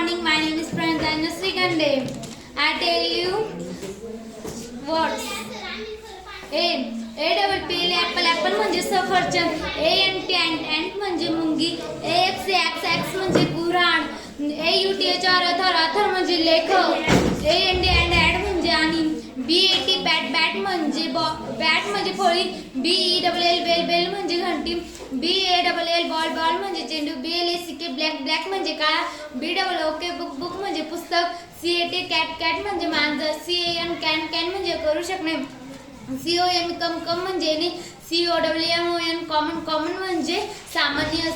morning. My name is Pranjana Srikande. I tell you words. A double P apple म्हणजे सफरचंद. ant ant म्हणजे मुंगी. ax म्हणजे गुऱ्हाण. auth म्हणजे लेखक. and म्हणजे आणि. bat म्हणजे फळी. bell म्हणजे घंटी. ball म्हणजे चेंडू. black म्हणजे काळा. book म्हणजे पुस्तक. cat म्हणजे मांजर. can म्हणजे करू शकणे. com म्हणजे येणे. common म्हणजे सामान्य.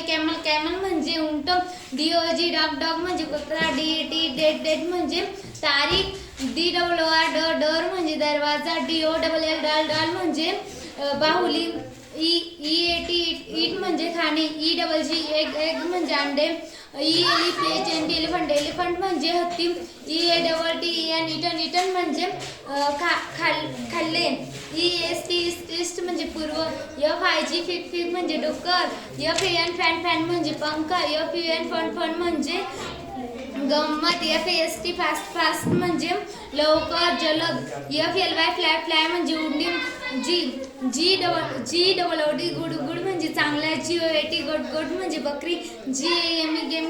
camel म्हणजे उंट. dog म्हणजे कुत्रा. date म्हणजे तारीख. door म्हणजे दरवाजा. doll म्हणजे बाहुली. eat म्हणजे खाणे. egg म्हणजे अंडे. elephant म्हणजे हत्ती. eaten म्हणजे खाल्ले. east म्हणजे पूर्व. fig म्हणजे डुक्कर. fan म्हणजे पंख. fun म्हणजे गंमत. fast म्हणजे लवकर जलद. fly म्हणजे उडणे. Good म्हणजे चांगला. गोट म्हणजे बकरी.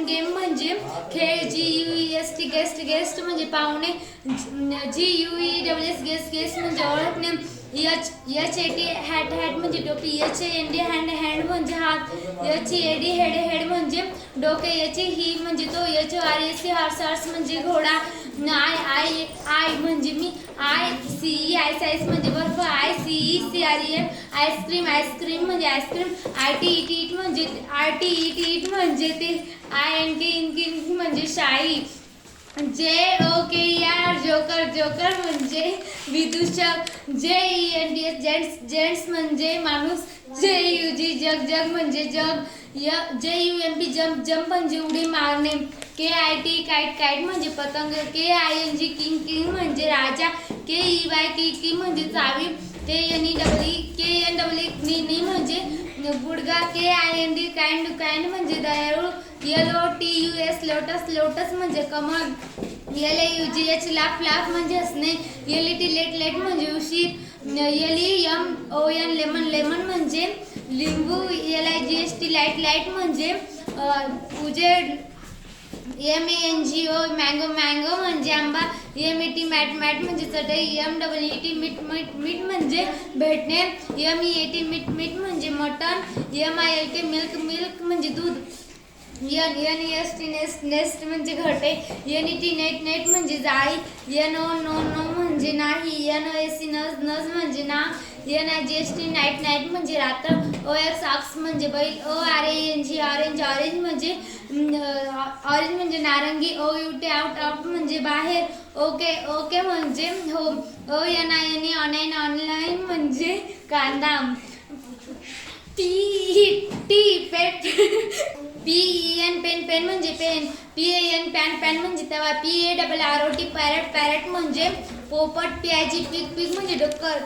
game म्हणजे खेळ. guest म्हणजे पाहुणे. guess म्हणजे ओळखणे. hat म्हणजे टोपी. hand म्हणजे हात. head म्हणजे डोके. he म्हणजे तो. horse म्हणजे घोडा. I म्हणजे मी. ice म्हणजे बर्फ. ICECREM आईस्क्रीम म्हणजे आईस्क्रीम. eat म्हणजे ते. ink म्हणजे शाई. जोकर म्हणजे विदूषक. जेंट्स म्हणजे माणूस. जग म्हणजे जग. जंप म्हणजे उडी मारणे. काईट म्हणजे पतंग. किंग म्हणजे राजा. की म्हणजे चावी. नी म्हणजे गुडगा. काइंड म्हणजे दयाळू. लोटस म्हणजे कमळ. लाफ म्हणजे हसणे. लेट म्हणजे उशीर. लेमन म्हणजे लिंबू. लाईट म्हणजे उजेड. मँगो म्हणजे आंबा. मॅट म्हणजे चटई. मीठ म्हणजे भेटणे. मीठ म्हणजे मटण. मिल्क म्हणजे दूध. नेस्ट म्हणजे घरटे. नेट म्हणजे जाळी. नो म्हणजे नाही. नज म्हणजे ना. नाईट म्हणजे रात्र. ऑक्स म्हणजे बैल. ऑरेंज म्हणजे नारंगी. आउट म्हणजे बाहेर. ओके म्हणजे हो. ऑनलाईन म्हणजे कांदा. पेन म्हणजे पेन. पॅन म्हणजे तवा. PARROT पॅरट म्हणजे पोपट. पिग म्हणजे डुक्कर.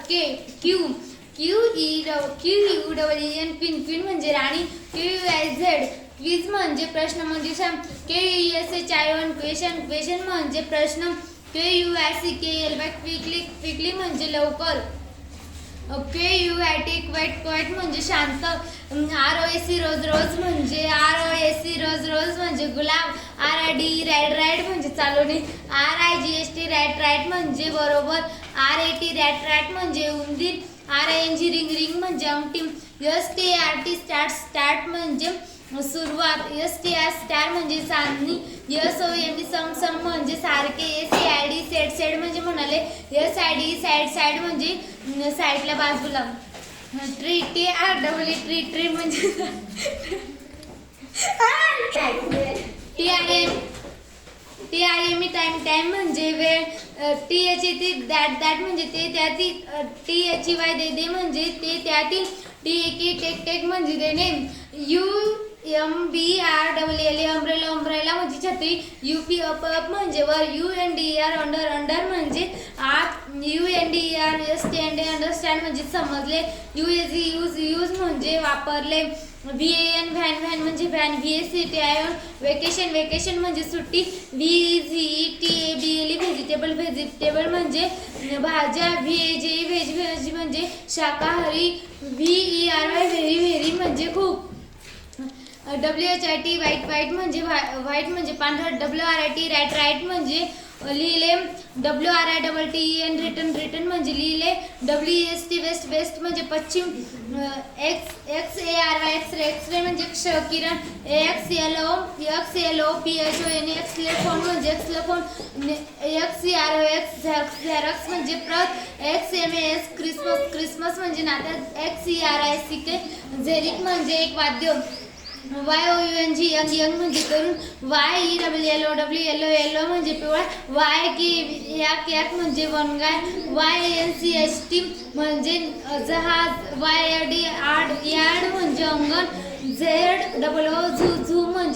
क्वीन म्हणजे राणी. क्विज म्हणजे प्रश्न मंजुषा. क्वेश्चन म्हणजे प्रश्न. क्विकली म्हणजे लवकर. क्वाइट म्हणजे शांत. रोज म्हणजे गुलाब. राईड म्हणजे चालवणे. RIGST राईट म्हणजे बरोबर. RAT म्हणजे उंदीर. रिंग म्हणजे अंगठी. स्टार्ट म्हणजे सुरुवात. स्टार म्हणजे चांदणी. सम म्हणजे सारखे. सेड म्हणजे म्हणाले. साईड म्हणजे साईडला बाजूला. ट्री म्हणजे टाइम म्हणजे वेळ. दॅट म्हणजे ते त्यातील. दे म्हणजे ते त्यातील. टेक म्हणजे देणे. अम्ब्रेला म्हणजे छत्री. UP अप म्हणजे वर. UNDER अंडर म्हणजे आत. UNDERSTAND अंडरस्टँड म्हणजे समजले. यूज म्हणजे वापरले. VAN व्हॅन व्हॅन म्हणजे व्हॅन, VACTION वेकेशन वेकेशन म्हणजे सुट्टी, VEGTABLE व्हेजिटेबल व्हेजिटेबल म्हणजे भाज्या, VAGE व्हेज व्हेज म्हणजे शाकाहारी, VERY व्हेरी व्हेरी म्हणजे खूप, WHIT वाईट वाईट म्हणजे व्हाईट म्हणजे पांढरा, WRIT राईट राईट म्हणजे लिहिले, WRITTEN रिटर्न रिटर्न म्हणजे लिहिले, WEST वेस्ट वेस्ट म्हणजे पश्चिम, XARY एक्सरे एक्सरे म्हणजे क्ष किरण, XLOPHON एक्सलेफोन म्हणजे एक्सलेफोन, XEROX झेरॉक्स म्हणजे प्रत, XMAS क्रिसमस क्रिसमस म्हणजे नाताळ, XERICK झेरिक म्हणजे एक वाद्य, YOUNG यंग यंग म्हणजे तरुण, YELLOW येलो म्हणजे पिवळा, YAK याक म्हणजे वनगाय, YANCHT म्हणजे जहाज, YARD यार्ड म्हणजे अंगण, ZOO झू झू म्हणजे